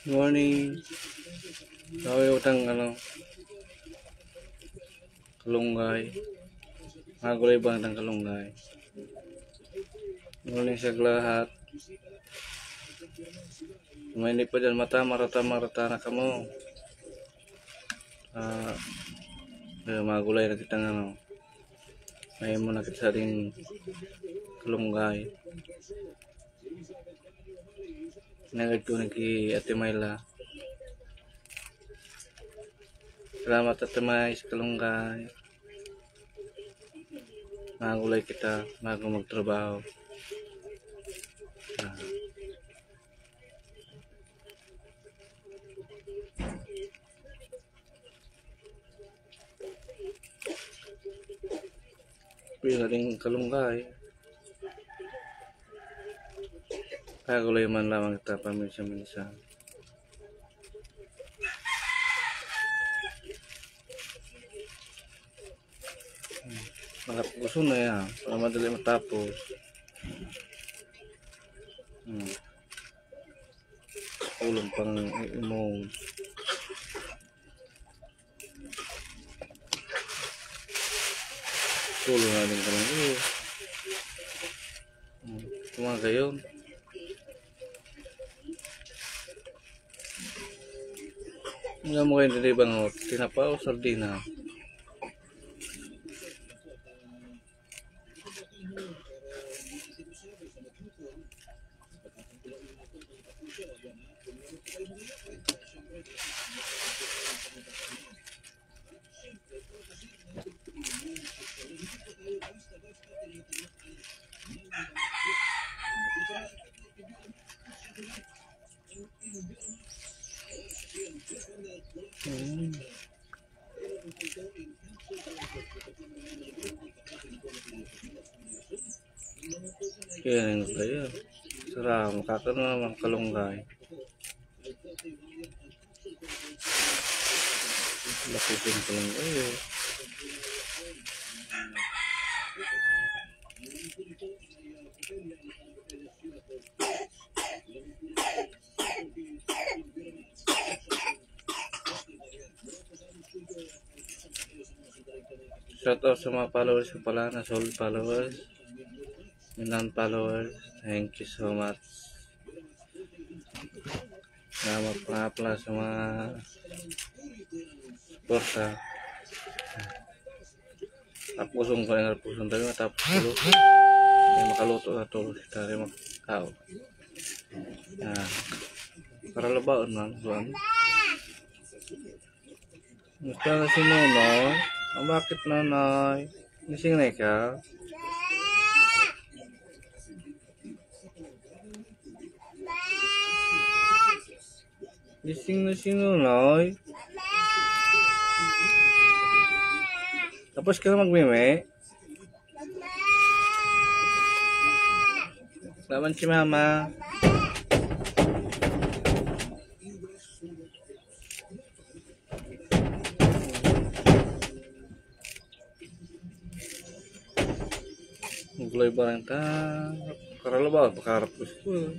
Morning. Sabi utang kalunggay. Mga gulay bang ng kalunggay. Morning sa lahat. May pa dyan mata marata na kamo. Mga gulay na kitang may mo na kita sa ring kalunggay. Nagad ko naki Ate Myla. Salamat Ate May sa kalunggay. Mga gulay kita bago magtrabaho. Pila ring kalunggay. Kaya gulay man lamang kita paminsan-minsan. Gusto na yan para madali matapos. Ulong pang imong tulong na din kami mga gayon. Mga mo kayo nila ibang tinapa o sardina. Kaya kaya sarap makakaroon ng kalunggay. Laki din kalunggay. Shout out sa mga followers ko pala na soul followers, non-followers. Thank you so much. Salamat nga pala sa mga porta. Tapusong ko yung pusong tayo tapos luto. Makaluto na to kita rin makakaw. Para labaon man doon. Gusto na si Nonoy. Bakit Nonoy? Gising na ka? Gising na si Nonoy. Tapos ka na magmime? Laban si Mama. Gulay barang ta. Karalo ba? Pakarap ko. Terus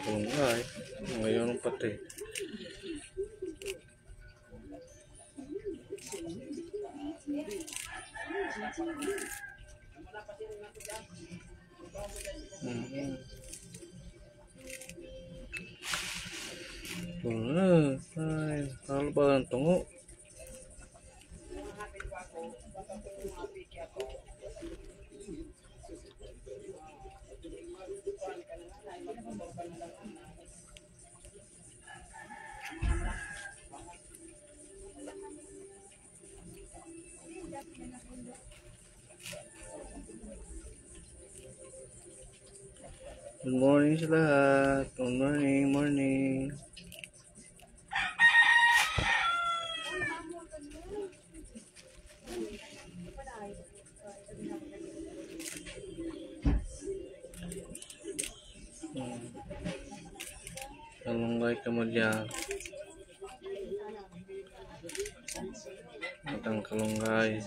kalunggay. Ngayon pati. Ay, kalau ba ang tungo? Good morning sa lahat. Good morning, morning. Kalunggay kemudian. Matang kalunggay.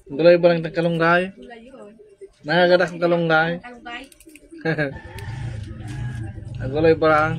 Gulay ba lang ng kalunggay? Nakagadak ng kalunggay? Ang gulay ba lang?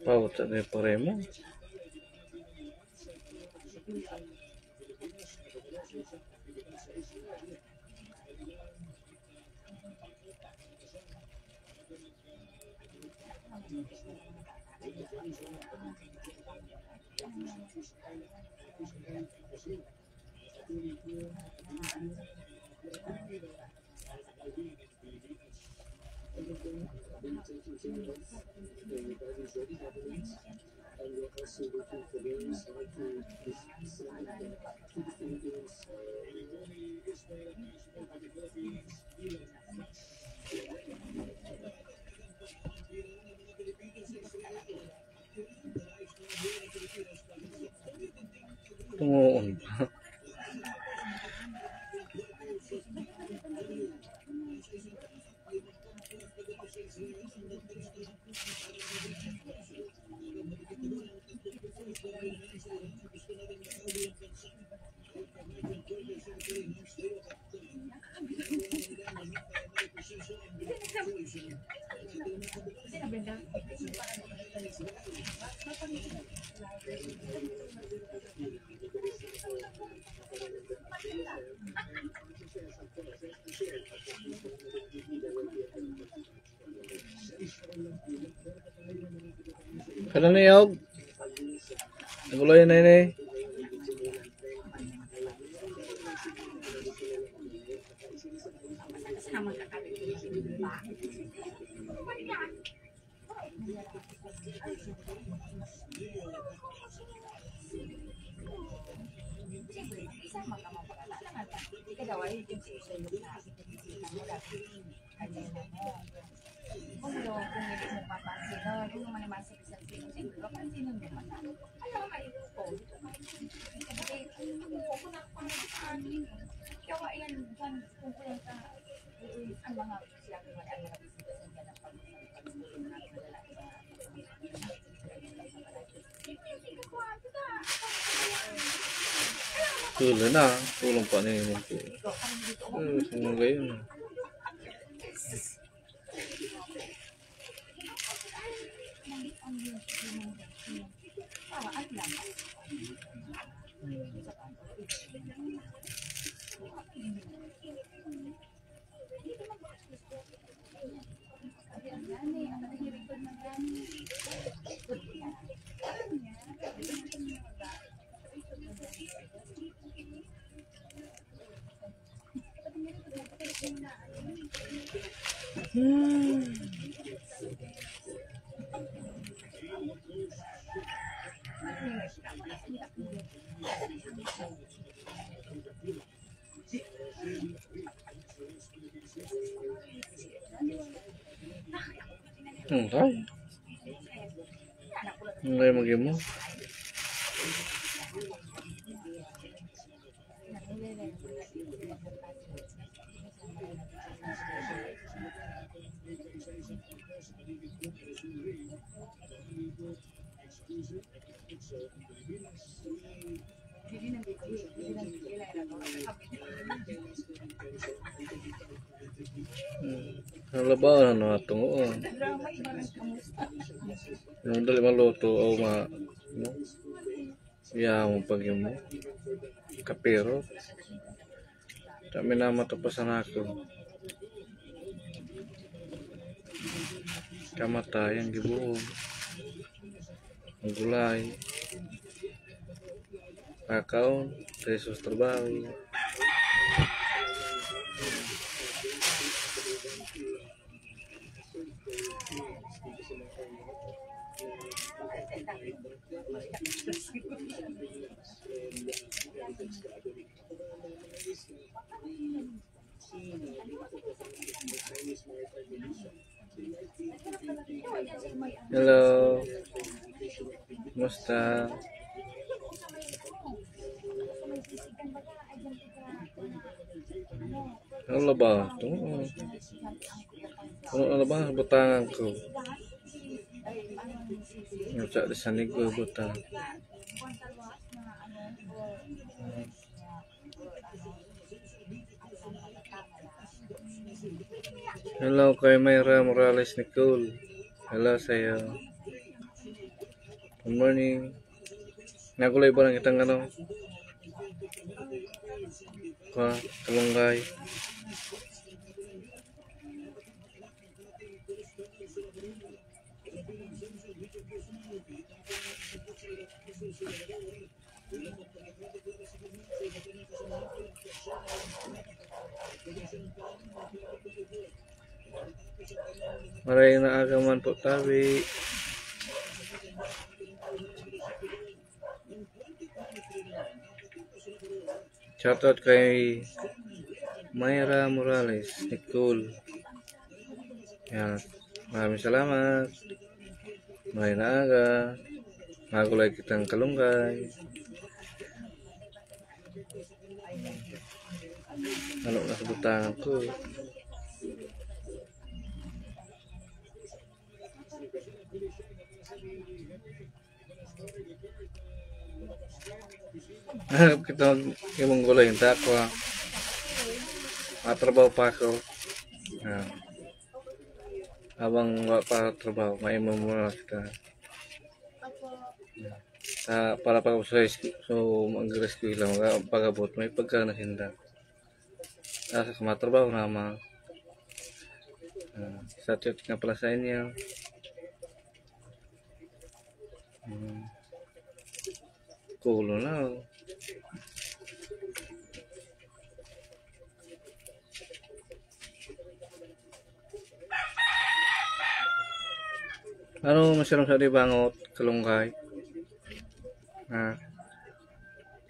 Wow, tak ada paremo. Tumuon pa. Kada niyog. Naguloy na ini. Tuloy na, tulong pa niya yung mga gayon. Tayo. Hindi maging mo. Nalabahan na itong yung dali maluto o mo pag yung kapiro kami na matapasan ako kamatayan gibuo ang gulay kakao pesos trabaho. Hello, kumusta? Ano ba? Ano ba ang butangan ko? Yung sa sanig ko butang. Hello kay Mayra Morales Nicole. Hello sa'yo. Good morning. Nagulay ba lang itang ano? Kalunggay. Maray na agaman po tabi. Shoutout kay Mayra Morales Nicole. Yan. Maraming salamat. Maray na aga. Magulay kitang kalunggay. Ano na sa butangan ko. Kita yung gulay yung tako. Matrabaho pa ako. Habang wala pa trabaho, maimam muna kita. Para pag-rescue, so mag-rescue lang, pag-abot, may pagka nasinda. Sa matrabaho naman. Sa church nga pala sa inyo. Kulo na. Ano masyadong sa dibangot, kalunggay?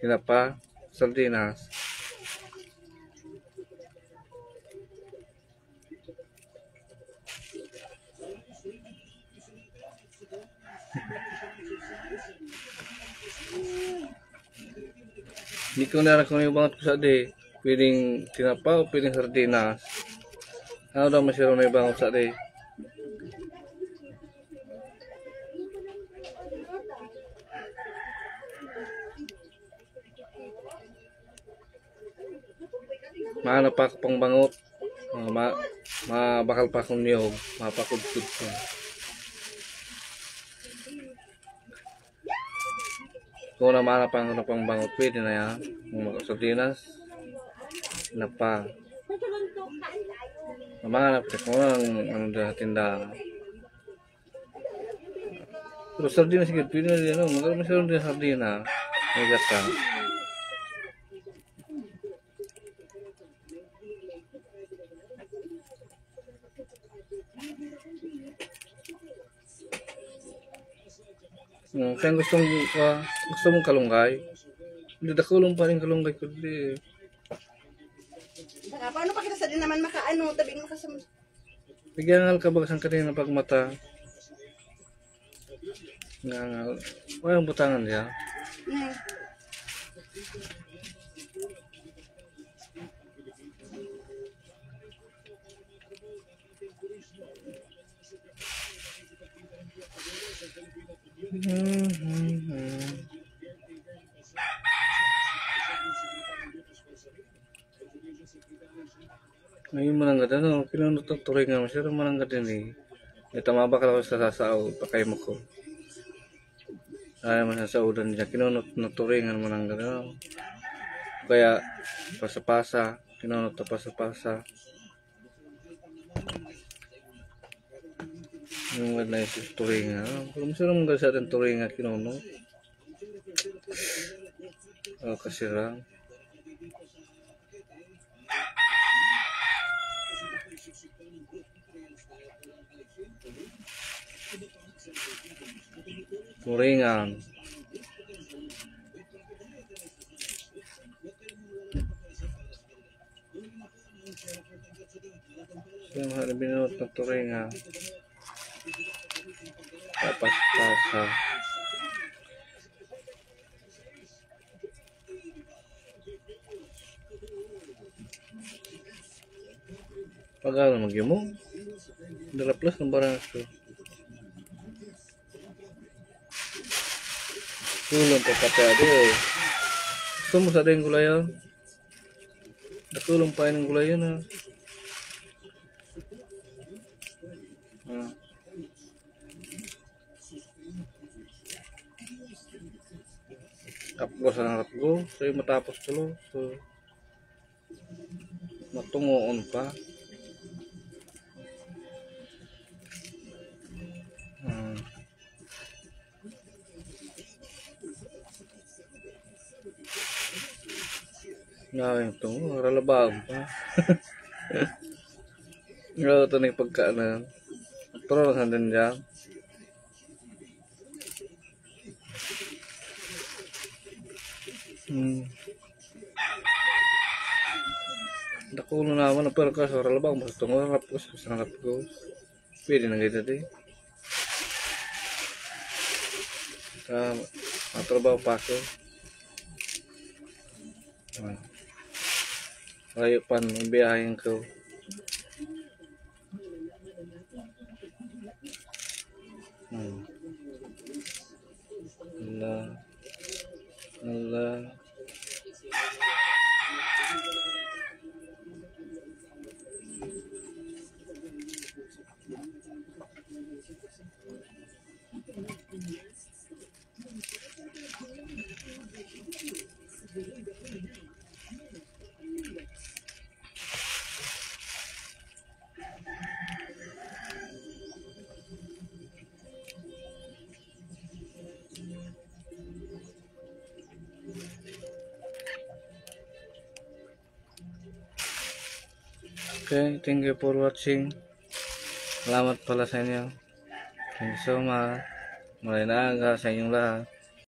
Tinapa, sardinas. Hindi ko nara kung yung bangot ko sa di. Pwedeng tinapa o pwedeng sardinas. Ano daw masyadong na yung bangot sa di? Mahanap pa ako pang bangot. Mabakal pa akong niyog. Mapakudkud ko. Kung na mahanap pa ako pang bangot, pwede na yan. Kung sardinas, na pa. Mahanap ka kung ano na tindahan. Pero sardinas, sige, pwede na yan. Magkaroon masyadong din sardinas. May gata. Kaya gusto mong kalunggay. Hindi dakulong pa rin kalunggay ko. Paano pa kita sa din naman makaano, tabi mo kasama. Bigyan nga ka bagasang kanina pag mata. Nga, walang butangan dia. Nay. Ngayon mananggad ano, kinunot ang tuloy nga masyado mananggad din eh. Itamaba ka lang sa sasao, pakay mo ko. Ayaw man sa saudan niya, kinunot na turingan mananggad ano. Kaya, pasa-pasa, kinunot na pasa-pasa. Yung mga naisip turingan, ano. Kung masyado mananggad sa atin turingan, kinunot. Kasirang. Turingan. Yung mga binunot ng turingan. Tapos pasa. Pag-alam magyamo. Dala plus ng barang ko. Tulong pa pati adi eh. Gusto mo sa yung gulay yan? Natulong pa yung gulay yan ha. Kapgo sa kapgo. So yung matapos tulo. So matungoon pa. Ngayon ito, ralabaan pa. Ngayon ito na yung pagkaanan. Pero nasan dyan. Dako na naman, pero kaso ralabaan mo ito. Rap ko sa rap ko. Pwede na ganyan din. Matrabaho pa ako. Layo pan biyahin ko. Allah. Okay, thank you for watching. Salamat pala sa inyo. Thank you so much. Malay na aga sa inyong lahat.